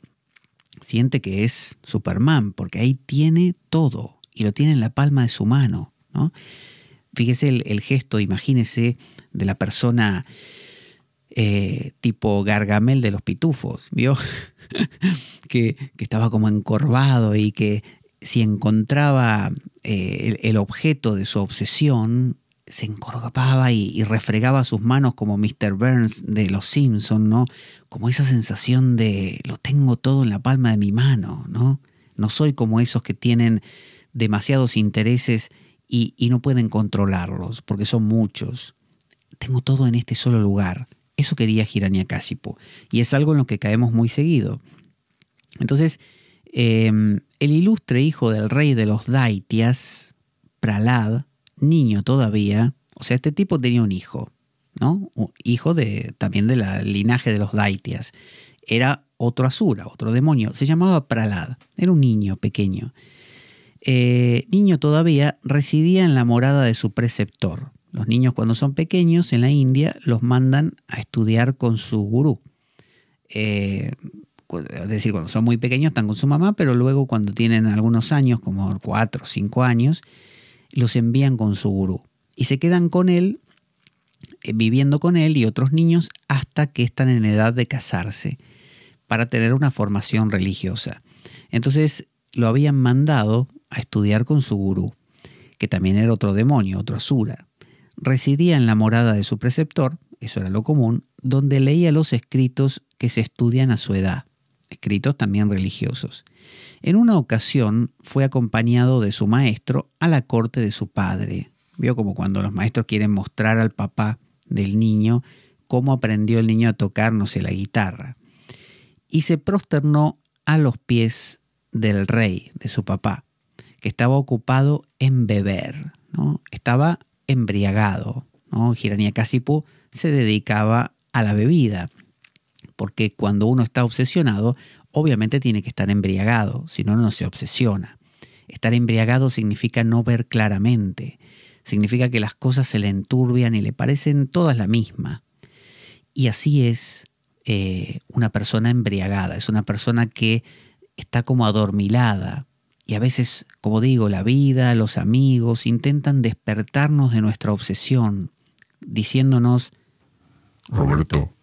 siente que es Superman, porque ahí tiene todo y lo tiene en la palma de su mano, ¿no? Fíjese el gesto, imagínese, de la persona tipo Gargamel de los Pitufos, ¿vio? que estaba como encorvado y que si encontraba el objeto de su obsesión, se encorvaba y refregaba sus manos como Mr. Burns de Los Simpson, ¿no? Como esa sensación de lo tengo todo en la palma de mi mano, ¿no? No soy como esos que tienen demasiados intereses y no pueden controlarlos, porque son muchos. Tengo todo en este solo lugar. Eso quería Hiranyakasipu, y es algo en lo que caemos muy seguido. Entonces, el ilustre hijo del rey de los Daityas, Prahlad, niño todavía, o sea, este tipo tenía un hijo, ¿no? Un hijo también de la linaje de los Daityas. Era otro asura, otro demonio. Se llamaba Prahlad. Era un niño pequeño. Niño todavía, residía en la morada de su preceptor. Los niños, cuando son pequeños en la India, los mandan a estudiar con su gurú. Es decir, cuando son muy pequeños están con su mamá, pero luego cuando tienen algunos años, como 4 o 5 años, los envían con su gurú. Y se quedan con él, viviendo con él y otros niños hasta que están en edad de casarse, para tener una formación religiosa. Entonces lo habían mandado a estudiar con su gurú, que también era otro demonio, otro asura. Residía en la morada de su preceptor, eso era lo común, donde leía los escritos que se estudian a su edad, escritos también religiosos. En una ocasión fue acompañado de su maestro a la corte de su padre. Vio como cuando los maestros quieren mostrar al papá del niño cómo aprendió el niño a tocar, no sé, la guitarra. Y se prosternó a los pies del rey, de su papá, que estaba ocupado en beber, ¿no? Estaba embriagado, ¿no? Hiranyakasipu se dedicaba a la bebida, porque cuando uno está obsesionado, obviamente tiene que estar embriagado, si no, no se obsesiona. Estar embriagado significa no ver claramente, significa que las cosas se le enturbian y le parecen todas la misma. Y así es una persona embriagada, es una persona que está como adormilada. Y a veces, como digo, la vida, los amigos intentan despertarnos de nuestra obsesión, diciéndonos: Roberto,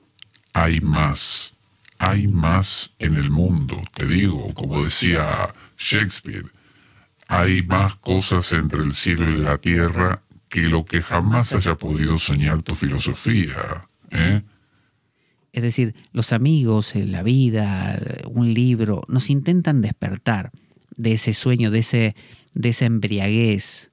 hay más en el mundo, te digo, como decía Shakespeare, hay más cosas entre el cielo y la tierra que lo que jamás haya podido soñar tu filosofía, ¿eh? Es decir, los amigos, la vida, un libro, nos intentan despertar de ese sueño, de esa embriaguez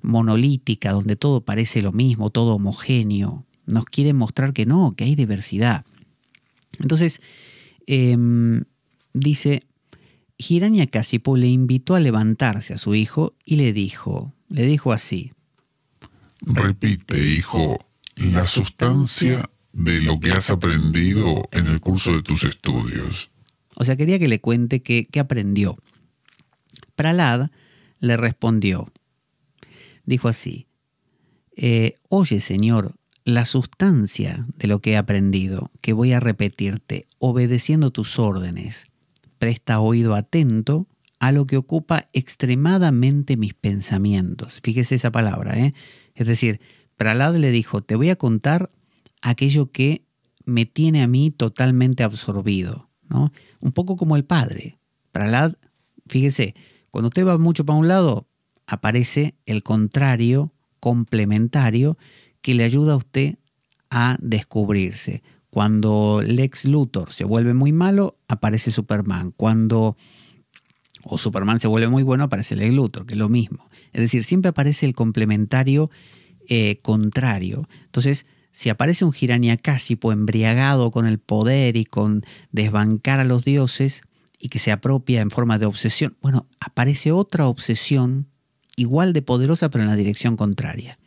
monolítica, donde todo parece lo mismo, todo homogéneo. Nos quieren mostrar que no, que hay diversidad. Entonces, dice, Hiranyakasipu le invitó a levantarse a su hijo y le dijo así: repite, hijo, la sustancia de lo que has aprendido en el curso de tus estudios. O sea, quería que le cuente qué aprendió. Prahlad le respondió, dijo así: oye, señor, la sustancia de lo que he aprendido, que voy a repetirte, obedeciendo tus órdenes. Presta oído atento a lo que ocupa extremadamente mis pensamientos. Fíjese esa palabra, ¿eh? Es decir, Prahlad le dijo, te voy a contar aquello que me tiene a mí totalmente absorbido, ¿no? Un poco como el padre. Prahlad, fíjese, cuando usted va mucho para un lado, aparece el contrario, complementario, que le ayuda a usted a descubrirse. Cuando Lex Luthor se vuelve muy malo, aparece Superman. Cuando Superman se vuelve muy bueno, aparece Lex Luthor, que es lo mismo. Es decir, siempre aparece el complementario contrario. Entonces, si aparece un Hiranyakasipu embriagado con el poder y con desbancar a los dioses y que se apropia en forma de obsesión, bueno, aparece otra obsesión igual de poderosa pero en la dirección contraria.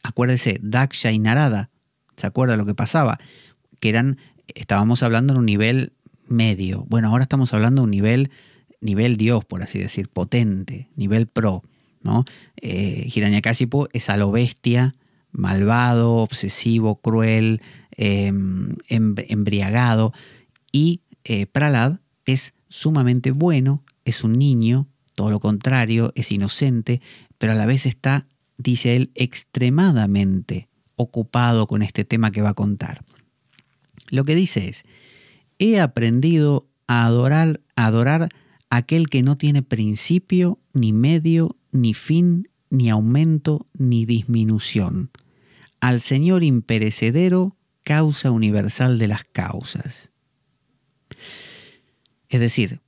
Acuérdese, Daksha y Narada, ¿se acuerda lo que pasaba? Que estábamos hablando en un nivel medio. Bueno, ahora estamos hablando de un nivel Dios, por así decir, potente, nivel pro, ¿no? Hiranyakasipu es a lo bestia, malvado, obsesivo, cruel, embriagado, y Prahlad es sumamente bueno, es un niño, todo lo contrario, es inocente, pero a la vez está, dice él, extremadamente ocupado con este tema que va a contar. Lo que dice es, he aprendido a adorar a aquel que no tiene principio, ni medio, ni fin, ni aumento ni disminución. Al Señor imperecedero, causa universal de las causas. Es decir,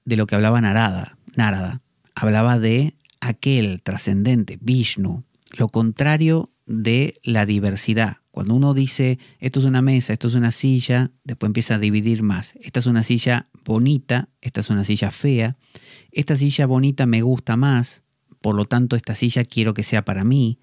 de lo que hablaba Narada, hablaba de aquel trascendente, Vishnu, lo contrario de la diversidad. Cuando uno dice, esto es una mesa, esto es una silla, después empieza a dividir más. Esta es una silla bonita, esta es una silla fea. Esta silla bonita me gusta más, por lo tanto esta silla quiero que sea para mí.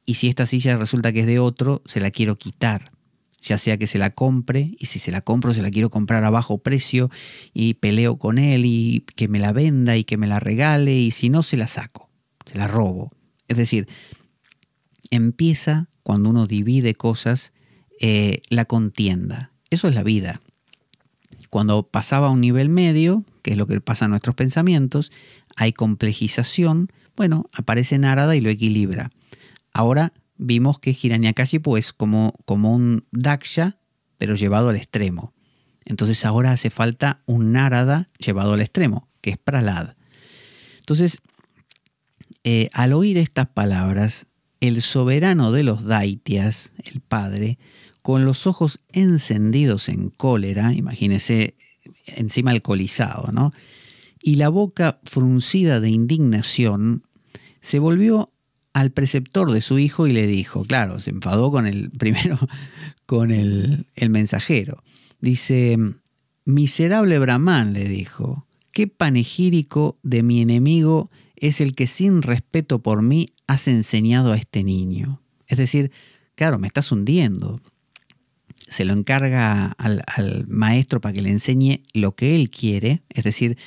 Y si esta silla resulta que es de otro, se la quiero quitar. Ya sea que se la compre, y si se la compro, se la quiero comprar a bajo precio y peleo con él y que me la venda y que me la regale, y si no, se la saco, se la robo. Es decir, empieza cuando uno divide cosas, la contienda. Eso es la vida. Cuando pasaba a un nivel medio, que es lo que pasa en nuestros pensamientos, hay complejización, bueno, aparece Narada y lo equilibra. Ahora vimos que Hiranyakashipu es como un Daksha, pero llevado al extremo. Entonces ahora hace falta un Narada llevado al extremo, que es Prahlad. Entonces, al oír estas palabras, el soberano de los Daityas, el padre, con los ojos encendidos en cólera, imagínese encima alcoholizado, ¿no? Y la boca fruncida de indignación, se volvió al preceptor de su hijo y le dijo, claro, se enfadó con el mensajero. Dice, miserable Brahmán, le dijo, qué panegírico de mi enemigo es el que sin respeto por mí has enseñado a este niño. Es decir, claro, me estás hundiendo. Se lo encarga al maestro para que le enseñe lo que él quiere. Es decir,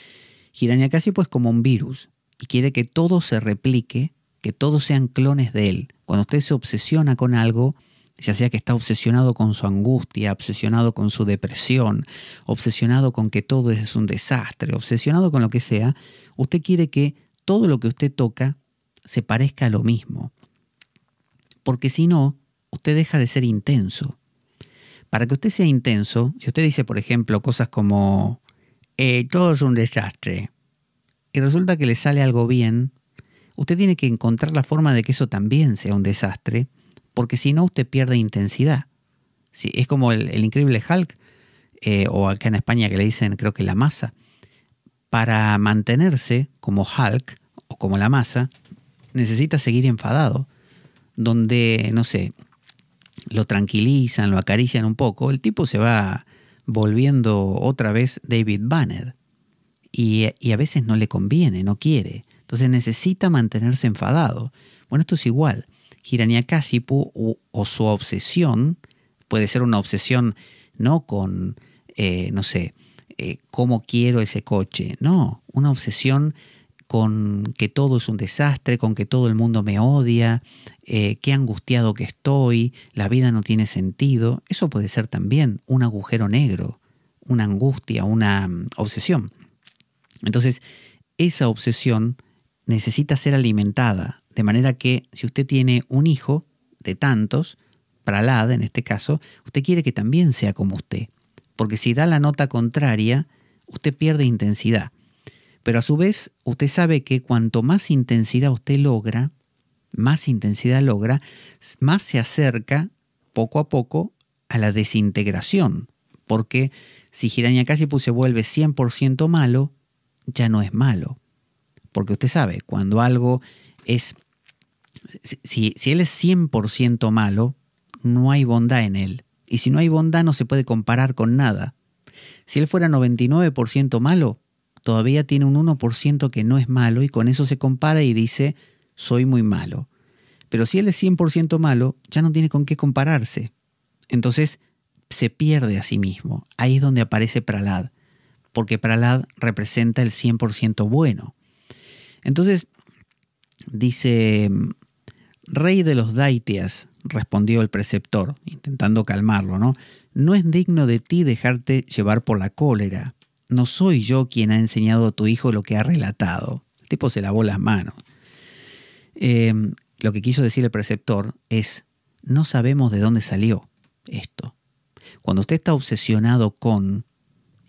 Hiranyakashipu es como un virus y quiere que todo se replique, que todos sean clones de él. Cuando usted se obsesiona con algo, ya sea que está obsesionado con su angustia, obsesionado con su depresión, obsesionado con que todo es un desastre, obsesionado con lo que sea, usted quiere que todo lo que usted toca se parezca a lo mismo. Porque si no, usted deja de ser intenso. Para que usted sea intenso, si usted dice, por ejemplo, cosas como todo es un desastre, y resulta que le sale algo bien, usted tiene que encontrar la forma de que eso también sea un desastre, porque si no, usted pierde intensidad. Sí, es como el increíble Hulk, o acá en España que le dicen, creo que la masa. Para mantenerse como Hulk o como la masa, necesita seguir enfadado. Donde, no sé, lo tranquilizan, lo acarician un poco, el tipo se va volviendo otra vez David Banner. Y a veces no le conviene, no quiere. Entonces necesita mantenerse enfadado. Bueno, esto es igual. Hiranyakashipu o su obsesión, puede ser una obsesión no con, cómo quiero ese coche. No, una obsesión con que todo es un desastre, con que todo el mundo me odia, qué angustiado que estoy, la vida no tiene sentido. Eso puede ser también un agujero negro, una angustia, una obsesión. Entonces, esa obsesión necesita ser alimentada, de manera que si usted tiene un hijo de tantos, Prahlad en este caso, usted quiere que también sea como usted, porque si da la nota contraria, usted pierde intensidad. Pero a su vez, usted sabe que cuanto más intensidad usted logra, más se acerca poco a poco a la desintegración, porque si Hiranyakashipu se vuelve 100% malo, ya no es malo. Porque usted sabe, cuando algo es... Si él es 100% malo, no hay bondad en él. Y si no hay bondad, no se puede comparar con nada. Si él fuera 99% malo, todavía tiene un 1% que no es malo y con eso se compara y dice, soy muy malo. Pero si él es 100% malo, ya no tiene con qué compararse. Entonces se pierde a sí mismo. Ahí es donde aparece Prahlad, porque Prahlad representa el 100% bueno. Entonces dice, rey de los Daityas, respondió el preceptor, intentando calmarlo, ¿no? No es digno de ti dejarte llevar por la cólera. No soy yo quien ha enseñado a tu hijo lo que ha relatado. El tipo se lavó las manos. Lo que quiso decir el preceptor es, no sabemos de dónde salió esto. Cuando usted está obsesionado con,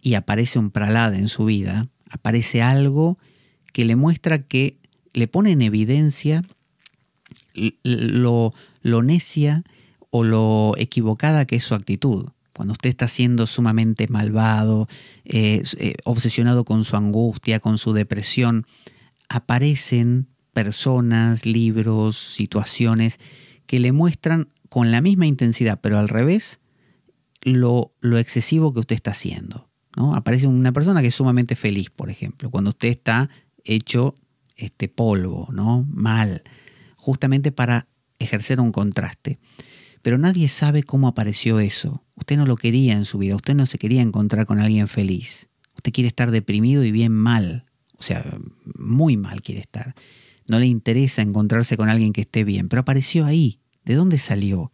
y aparece un Prahlad en su vida, aparece algo que le muestra que le pone en evidencia lo necia o lo equivocada que es su actitud. Cuando usted está siendo sumamente malvado, obsesionado con su angustia, con su depresión, aparecen personas, libros, situaciones que le muestran con la misma intensidad, pero al revés, lo excesivo que usted está haciendo, ¿no? Aparece una persona que es sumamente feliz, por ejemplo, cuando usted está hecho polvo, ¿no? Mal, justamente para ejercer un contraste. Pero nadie sabe cómo apareció eso. Usted no lo quería en su vida, usted no se quería encontrar con alguien feliz. Usted quiere estar deprimido y bien mal, o sea, muy mal quiere estar. No le interesa encontrarse con alguien que esté bien, pero apareció ahí. ¿De dónde salió?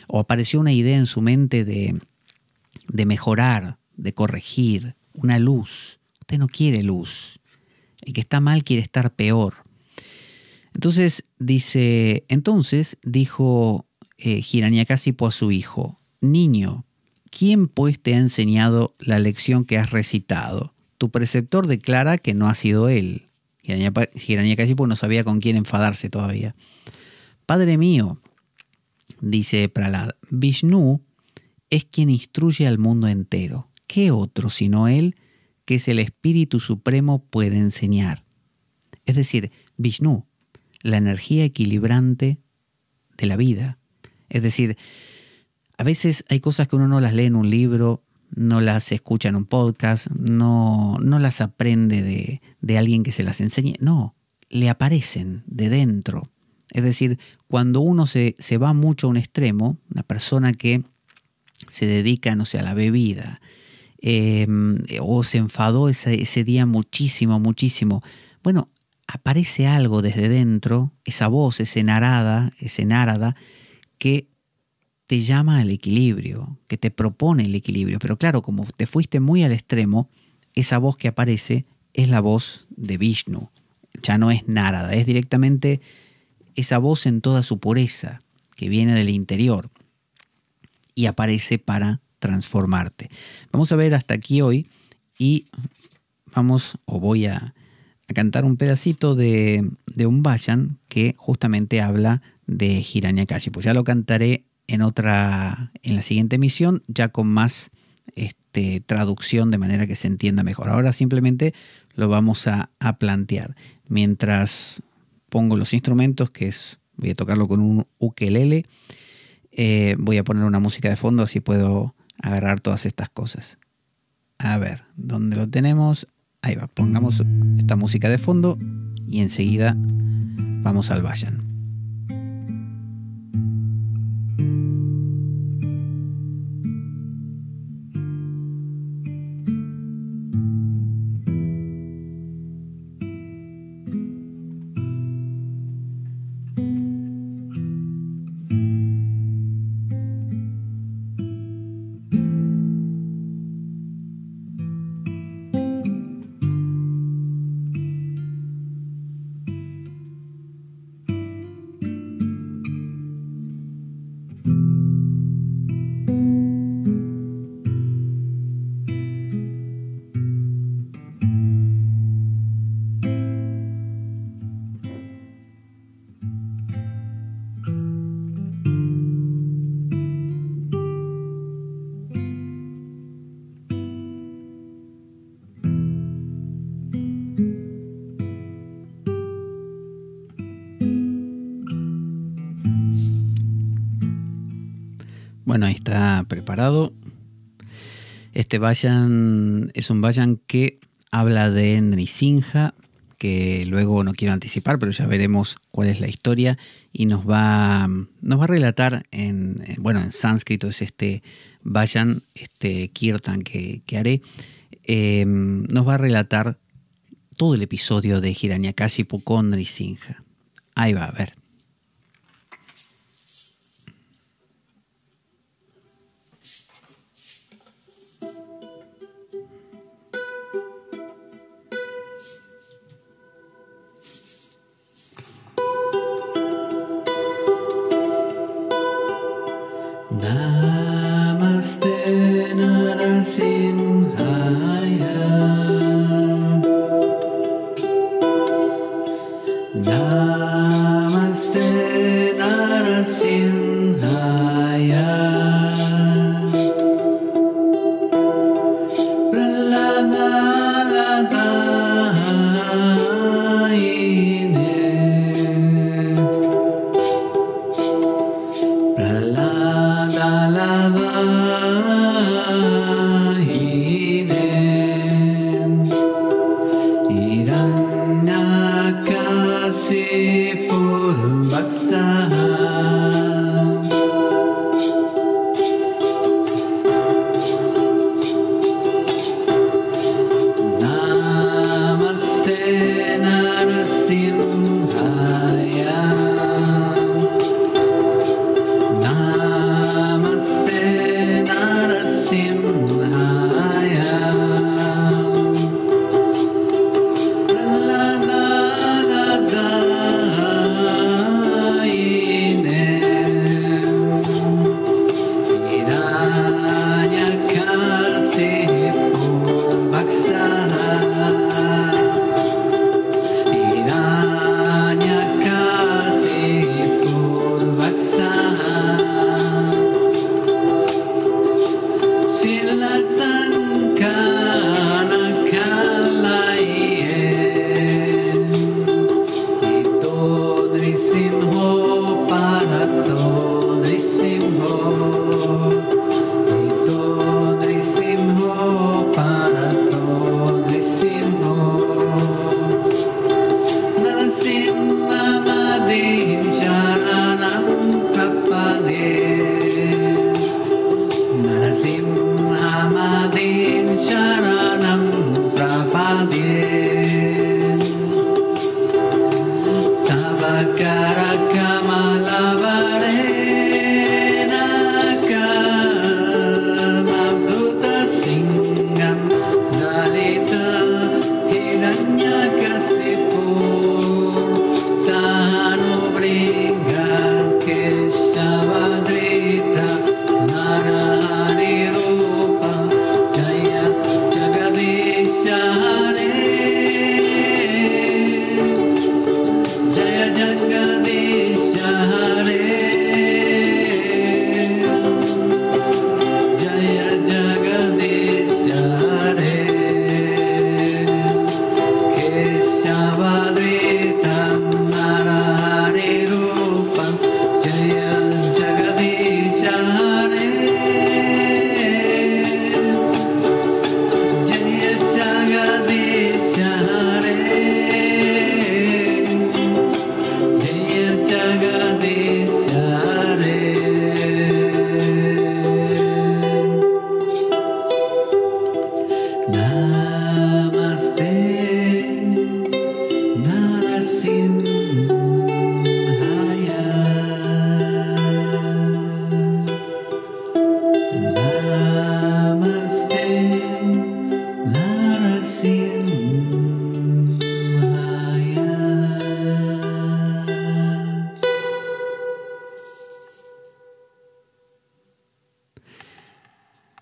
O apareció una idea en su mente de mejorar, de corregir, una luz. Usted no quiere luz. El que está mal quiere estar peor. Entonces dijo Hiranyakasipu a su hijo: niño, ¿quién pues te ha enseñado la lección que has recitado? Tu preceptor declara que no ha sido él. Hiranyakasipu no sabía con quién enfadarse todavía. Padre mío, dice Prahlad, Vishnu es quien instruye al mundo entero. ¿Qué otro sino él, que es el Espíritu Supremo, puede enseñar? Es decir, Vishnu, la energía equilibrante de la vida. Es decir, a veces hay cosas que uno no las lee en un libro, no las escucha en un podcast, no las aprende de alguien que se las enseñe. No, le aparecen de dentro. Es decir, cuando uno se va mucho a un extremo, una persona que se dedica, no sé, a la bebida, o se enfadó ese día muchísimo, bueno, aparece algo desde dentro, esa voz, ese narada, que te llama al equilibrio, que te propone el equilibrio. Pero claro, como te fuiste muy al extremo, esa voz que aparece es la voz de Vishnu. Ya no es Narada, es directamente esa voz en toda su pureza, que viene del interior y aparece para transformarte. Vamos a ver hasta aquí hoy y voy a cantar un pedacito de un vayan que justamente habla de Hiranyakasipu. Ya lo cantaré en la siguiente emisión, ya con más traducción de manera que se entienda mejor. Ahora simplemente lo vamos a plantear. Mientras pongo los instrumentos, voy a tocarlo con un ukelele, voy a poner una música de fondo, así puedo agarrar todas estas cosas. A ver, ¿dónde lo tenemos? Ahí va, pongamos esta música de fondo y enseguida vamos al vayan. Bueno, ahí está preparado. Este vayan es un vayan que habla de Nrisimha, que luego no quiero anticipar, pero ya veremos cuál es la historia, y nos va a relatar en sánscrito es vayan, kirtan que haré, nos va a relatar todo el episodio de Hiranyakasipu con Nrisimha. Ahí va, a ver. Namaste Narasimhaya, Namaste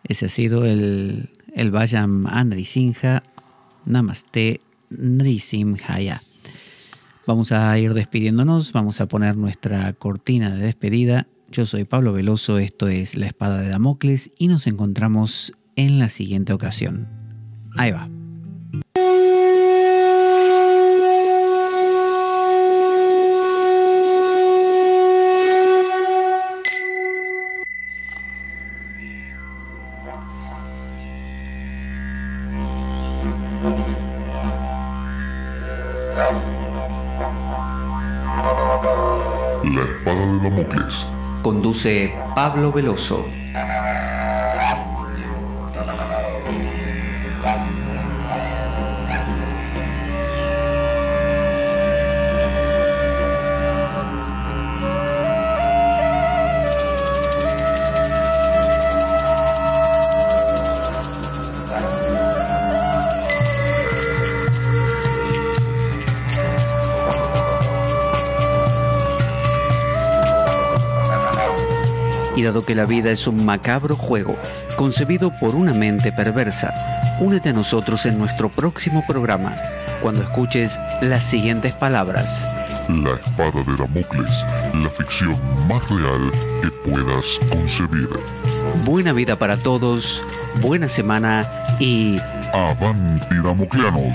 Ese ha sido el Vajam Nrisimha, Namaste Nrisimhaya. Vamos a ir despidiéndonos, vamos a poner nuestra cortina de despedida. Yo soy Pablo Veloso, esto es La Espada de Damocles y nos encontramos en la siguiente ocasión. Ahí va. La Espada de Damocles. Conduce Pablo Veloso. Y dado que la vida es un macabro juego concebido por una mente perversa, únete a nosotros en nuestro próximo programa, cuando escuches las siguientes palabras. La Espada de Damocles, la ficción más real que puedas concebir. Buena vida para todos, buena semana y... ¡Avanti, damocleanos!